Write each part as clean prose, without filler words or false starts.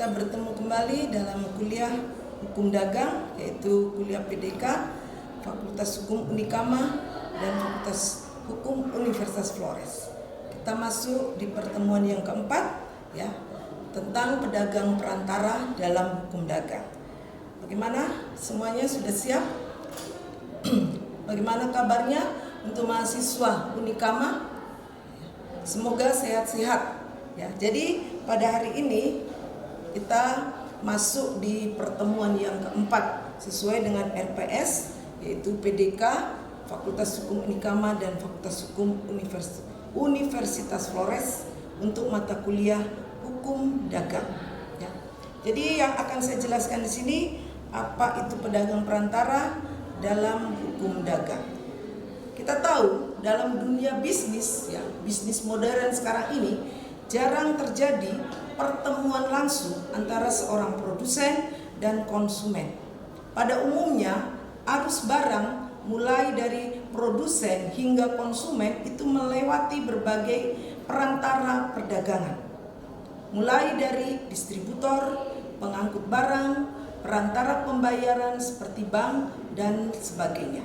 kita bertemu kembali dalam kuliah Hukum Dagang, yaitu kuliah PDK, Fakultas Hukum Unikama, dan Fakultas Hukum Universitas Flores. Kita masuk di pertemuan yang keempat, ya, tentang pedagang perantara dalam hukum dagang. Bagaimana? Semuanya sudah siap? Bagaimana kabarnya untuk mahasiswa Unikama? Semoga sehat-sehat. Ya, jadi pada hari ini kita masuk di pertemuan yang keempat sesuai dengan RPS, yaitu PDK, Fakultas Hukum Unikama, dan Fakultas Hukum Universitas Flores untuk mata kuliah Hukum Dagang. Ya. Jadi yang akan saya jelaskan di sini apa itu pedagang perantara dalam hukum dagang. Kita tahu dalam dunia bisnis, ya, bisnis modern sekarang ini jarang terjadi pertemuan langsung antara seorang produsen dan konsumen. Pada umumnya, arus barang mulai dari produsen hingga konsumen itu melewati berbagai perantara perdagangan. Mulai dari distributor, pengangkut barang, perantara pembayaran seperti bank, dan sebagainya.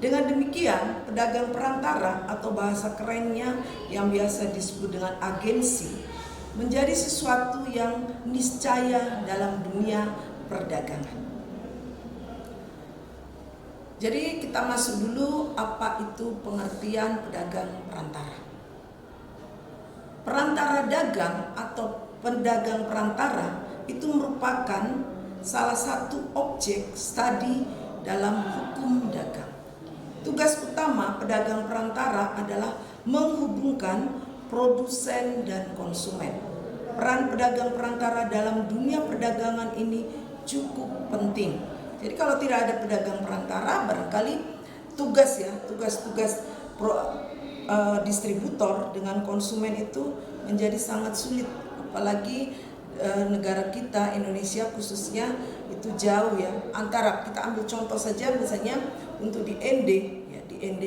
Dengan demikian, pedagang perantara atau bahasa kerennya yang biasa disebut dengan agensi menjadi sesuatu yang niscaya dalam dunia perdagangan. Jadi kita masuk dulu apa itu pengertian pedagang perantara. Perantara dagang atau pedagang perantara itu merupakan salah satu objek studi dalam hukum dagang. Tugas utama pedagang perantara adalah menghubungkan produsen dan konsumen. Peran pedagang perantara dalam dunia perdagangan ini cukup penting. Jadi kalau tidak ada pedagang perantara, barangkali tugas distributor dengan konsumen itu menjadi sangat sulit. Apalagi negara kita Indonesia khususnya itu jauh, ya, antara, kita ambil contoh saja misalnya untuk di ND, ya, di ND.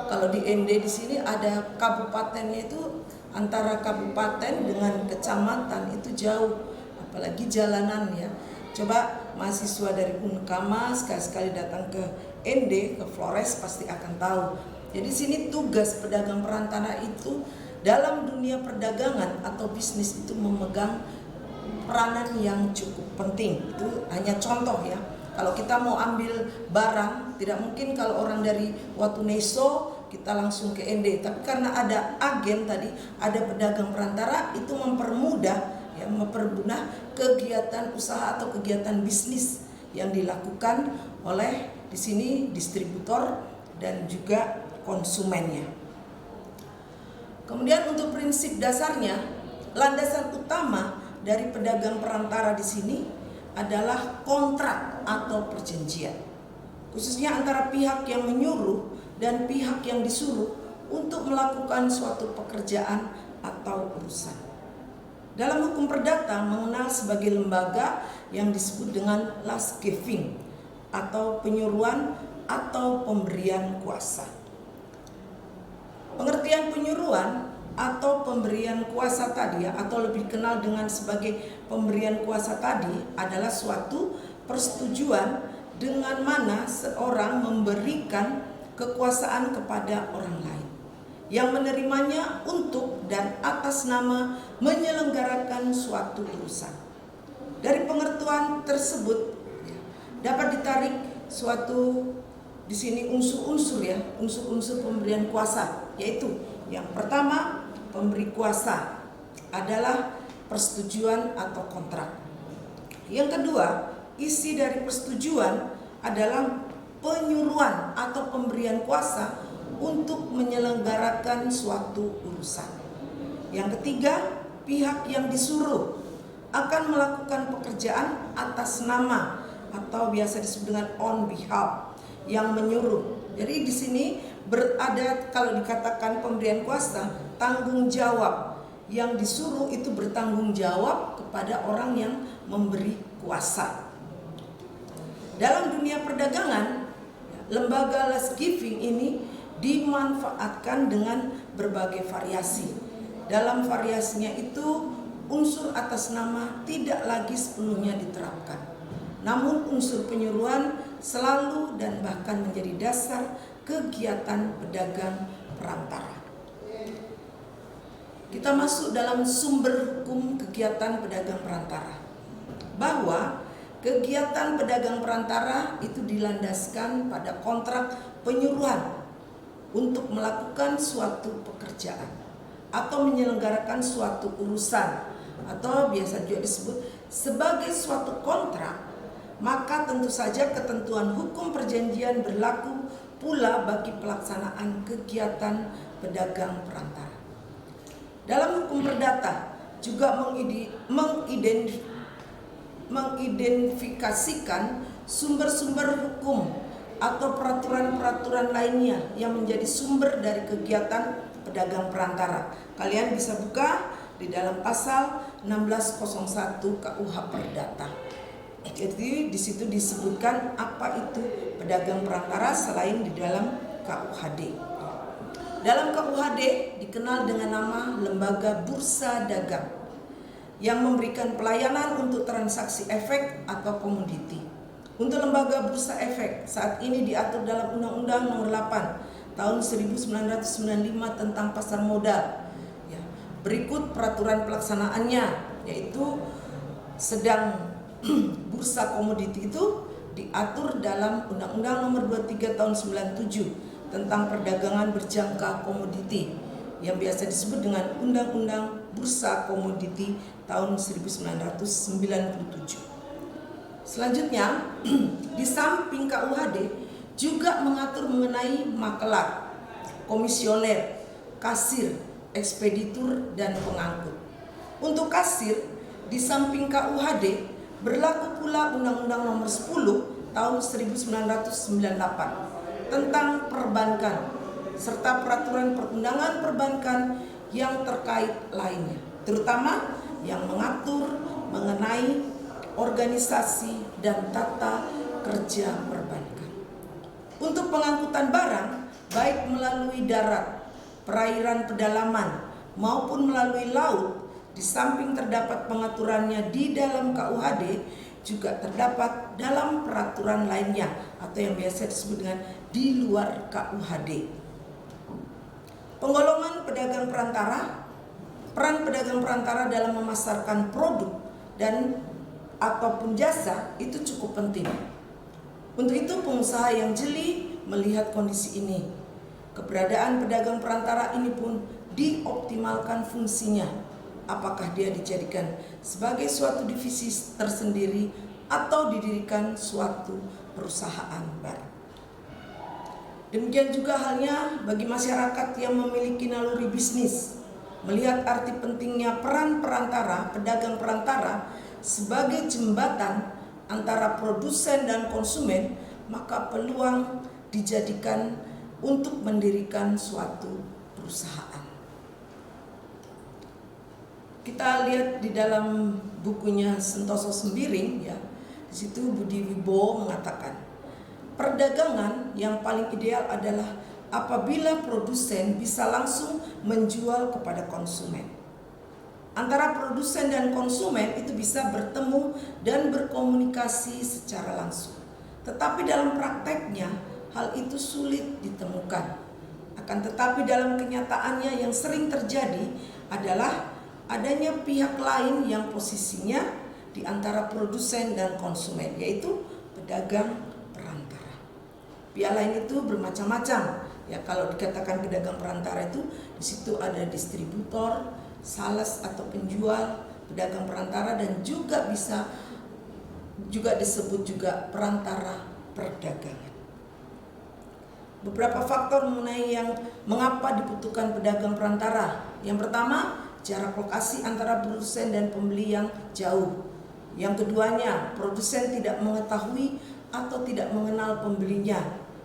Kalau di ND di sini ada kabupatennya, itu antara kabupaten dengan kecamatan itu jauh, apalagi jalanan, ya. Coba mahasiswa dari Unkama sekali-sekali datang ke ND, ke Flores, pasti akan tahu. Jadi sini tugas pedagang perantara itu dalam dunia perdagangan atau bisnis itu memegang peranan yang cukup penting. Itu hanya contoh, ya. Kalau kita mau ambil barang, tidak mungkin kalau orang dari Watuneso kita langsung ke ND. Tapi karena ada agen tadi, ada pedagang perantara, itu mempermudah, ya, kegiatan usaha atau kegiatan bisnis yang dilakukan oleh di sini distributor dan juga konsumennya. Kemudian untuk prinsip dasarnya, landasan utama dari pedagang perantara di sini adalah kontrak atau perjanjian, khususnya antara pihak yang menyuruh dan pihak yang disuruh untuk melakukan suatu pekerjaan atau urusan. Dalam hukum perdata mengenal sebagai lembaga yang disebut dengan last giving atau penyuruhan atau pemberian kuasa. Pengertian penyuruhan atau pemberian kuasa tadi, ya, atau lebih kenal dengan sebagai pemberian kuasa tadi, adalah suatu persetujuan dengan mana seorang memberikan kekuasaan kepada orang lain yang menerimanya untuk dan atas nama menyelenggarakan suatu urusan. Dari pengertian tersebut, ya, dapat ditarik suatu di sini unsur-unsur, ya, unsur-unsur pemberian kuasa, yaitu yang pertama, pemberi kuasa adalah persetujuan atau kontrak. Yang kedua, isi dari persetujuan adalah penyuruhan atau pemberian kuasa untuk menyelenggarakan suatu urusan. Yang ketiga, pihak yang disuruh akan melakukan pekerjaan atas nama atau biasa disebut dengan on behalf, yang menyuruh. Jadi di sini berada, kalau dikatakan pemberian kuasa, tanggung jawab. Yang disuruh itu bertanggung jawab kepada orang yang memberi kuasa. Dalam dunia perdagangan, lembaga last giving ini dimanfaatkan dengan berbagai variasi. Dalam variasinya itu unsur atas nama tidak lagi sepenuhnya diterapkan. Namun unsur penyuruhan selalu dan bahkan menjadi dasar kegiatan pedagang perantara. Kita masuk dalam sumber hukum kegiatan pedagang perantara, bahwa kegiatan pedagang perantara itu dilandaskan pada kontrak penyuruhan untuk melakukan suatu pekerjaan atau menyelenggarakan suatu urusan, atau biasa juga disebut sebagai suatu kontrak. Maka tentu saja ketentuan hukum perjanjian berlaku pula bagi pelaksanaan kegiatan pedagang perantara. Dalam hukum perdata juga mengidentifikasikan sumber-sumber hukum atau peraturan-peraturan lainnya yang menjadi sumber dari kegiatan pedagang perantara. Kalian bisa buka di dalam pasal 1601 KUH Perdata. Jadi di situ disebutkan apa itu pedagang perantara selain di dalam KUHD. Dalam KUHD dikenal dengan nama Lembaga Bursa Dagang yang memberikan pelayanan untuk transaksi efek atau komoditi. Untuk lembaga bursa efek saat ini diatur dalam Undang-Undang Nomor 8 Tahun 1995 tentang pasar modal. Ya, berikut peraturan pelaksanaannya, yaitu sedang bursa komoditi itu diatur dalam Undang-Undang Nomor 23 Tahun 97 tentang perdagangan berjangka komoditi yang biasa disebut dengan Undang-Undang Bursa Komoditi tahun 1997. Selanjutnya, di samping KUHD juga mengatur mengenai makelar, komisioner, kasir, ekspeditur, dan pengangkut. Untuk kasir, di samping KUHD berlaku pula Undang-Undang Nomor 10 Tahun 1998 tentang perbankan serta peraturan perundangan perbankan yang terkait lainnya, terutama yang mengatur mengenai organisasi dan tata kerja perbankan. Untuk pengangkutan barang baik melalui darat, perairan pedalaman maupun melalui laut, di samping terdapat pengaturannya di dalam KUHD, juga terdapat dalam peraturan lainnya atau yang biasa disebut dengan di luar KUHD. Penggolongan pedagang perantara, peran pedagang perantara dalam memasarkan produk dan ataupun jasa itu cukup penting. Untuk itu pengusaha yang jeli melihat kondisi ini. Keberadaan pedagang perantara ini pun dioptimalkan fungsinya. Apakah dia dijadikan sebagai suatu divisi tersendiri atau didirikan suatu perusahaan baru. Demikian juga halnya bagi masyarakat yang memiliki naluri bisnis. Melihat arti pentingnya peran perantara, pedagang perantara sebagai jembatan antara produsen dan konsumen, maka peluang dijadikan untuk mendirikan suatu perusahaan. Kita lihat di dalam bukunya Sentoso Sembiring, ya, di situ Budi Wibowo mengatakan, perdagangan yang paling ideal adalah apabila produsen bisa langsung menjual kepada konsumen. Antara produsen dan konsumen itu bisa bertemu dan berkomunikasi secara langsung. Tetapi dalam prakteknya hal itu sulit ditemukan. Akan tetapi dalam kenyataannya yang sering terjadi adalah adanya pihak lain yang posisinya di antara produsen dan konsumen, yaitu pedagang perantara. Pihak lain itu bermacam-macam. Ya, kalau dikatakan pedagang perantara itu di situ ada distributor, sales atau penjual, pedagang perantara, dan juga bisa juga disebut juga perantara perdagangan. Beberapa faktor mengenai yang mengapa dibutuhkan pedagang perantara. Yang pertama, jarak lokasi antara produsen dan pembeli yang jauh. Yang keduanya, produsen tidak mengetahui atau tidak mengenal pembelinya.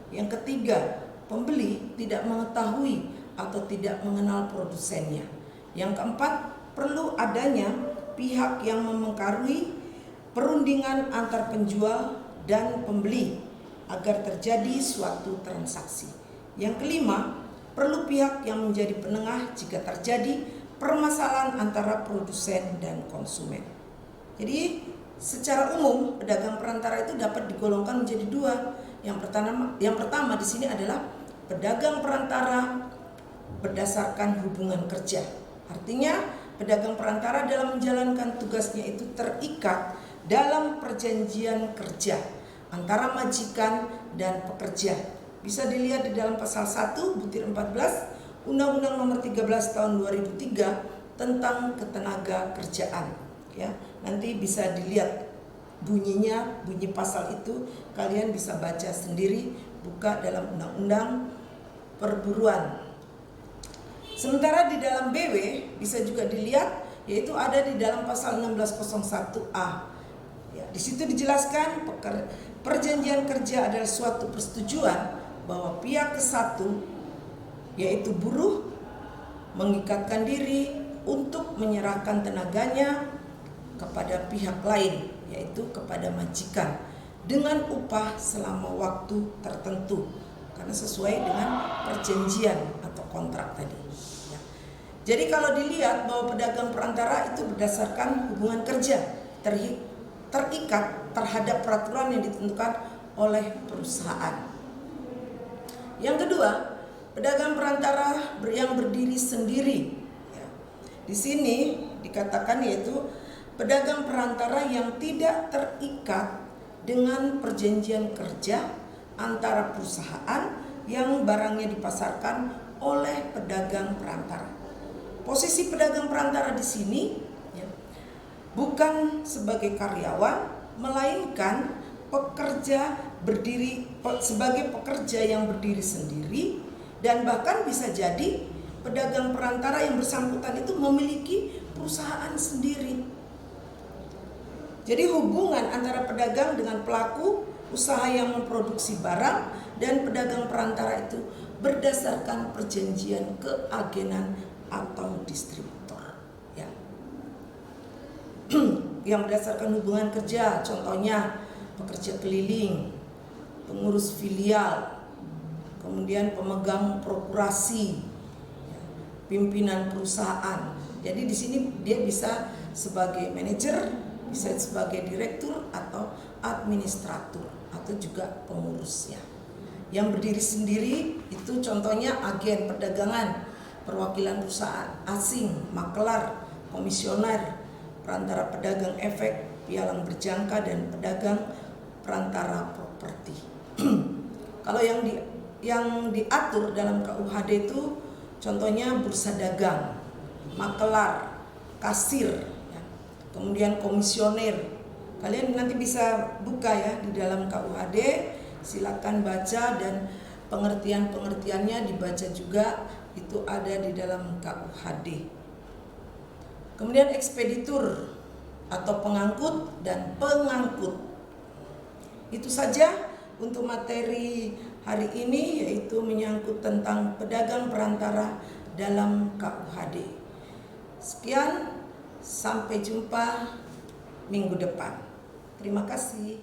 Yang ketiga, pembeli tidak mengetahui atau tidak mengenal produsennya. Yang keempat, perlu adanya pihak yang mempengaruhi perundingan antar penjual dan pembeli agar terjadi suatu transaksi. Yang kelima, perlu pihak yang menjadi penengah jika terjadi permasalahan antara produsen dan konsumen. Jadi secara umum pedagang perantara itu dapat digolongkan menjadi dua. Yang pertama di sini adalah pedagang perantara berdasarkan hubungan kerja. Artinya pedagang perantara dalam menjalankan tugasnya itu terikat dalam perjanjian kerja antara majikan dan pekerja. Bisa dilihat di dalam pasal 1 butir 14 Undang-Undang Nomor 13 Tahun 2003 tentang ketenaga kerjaan. Ya, nanti bisa dilihat bunyinya, bunyi pasal itu kalian bisa baca sendiri, buka dalam Undang-Undang Perburuan. Sementara di dalam BW bisa juga dilihat, yaitu ada di dalam pasal 1601A. Ya, di situ dijelaskan perjanjian kerja adalah suatu persetujuan bahwa pihak ke-1 yaitu buruh mengikatkan diri untuk menyerahkan tenaganya kepada pihak lain, yaitu kepada majikan, dengan upah selama waktu tertentu karena sesuai dengan perjanjian atau kontrak tadi. Ya. Jadi kalau dilihat bahwa pedagang perantara itu berdasarkan hubungan kerja, terikat terhadap peraturan yang ditentukan oleh perusahaan. Yang kedua, pedagang perantara yang berdiri sendiri. Ya. Di sini dikatakan yaitu pedagang perantara yang tidak terikat dengan perjanjian kerja antara perusahaan yang barangnya dipasarkan oleh pedagang perantara. Posisi pedagang perantara di sini ya, bukan sebagai karyawan, melainkan sebagai pekerja yang berdiri sendiri, dan bahkan bisa jadi pedagang perantara yang bersangkutan itu memiliki perusahaan sendiri. Jadi hubungan antara pedagang dengan pelaku usaha yang memproduksi barang dan pedagang perantara itu berdasarkan perjanjian keagenan atau distributor. Ya. Yang berdasarkan hubungan kerja, contohnya pekerja keliling, pengurus filial, kemudian pemegang prokurasi, pimpinan perusahaan. Jadi di sini dia bisa sebagai manajer, bisa sebagai direktur atau administrator atau juga pengurusnya. Yang berdiri sendiri itu contohnya agen perdagangan, perwakilan perusahaan asing, makelar, komisioner, perantara pedagang efek, pialang berjangka, dan pedagang perantara properti. Kalau yang diatur dalam KUHD itu contohnya bursa dagang, makelar, kasir, ya. Kemudian komisioner. Kalian nanti bisa buka ya di dalam KUHD, silakan baca, dan pengertian-pengertiannya dibaca juga, itu ada di dalam KUHD. Kemudian ekspeditur atau pengangkut dan pengangkut. Itu saja untuk materi hari ini, yaitu menyangkut tentang pedagang perantara dalam KUHD. Sekian, sampai jumpa minggu depan. Terima kasih.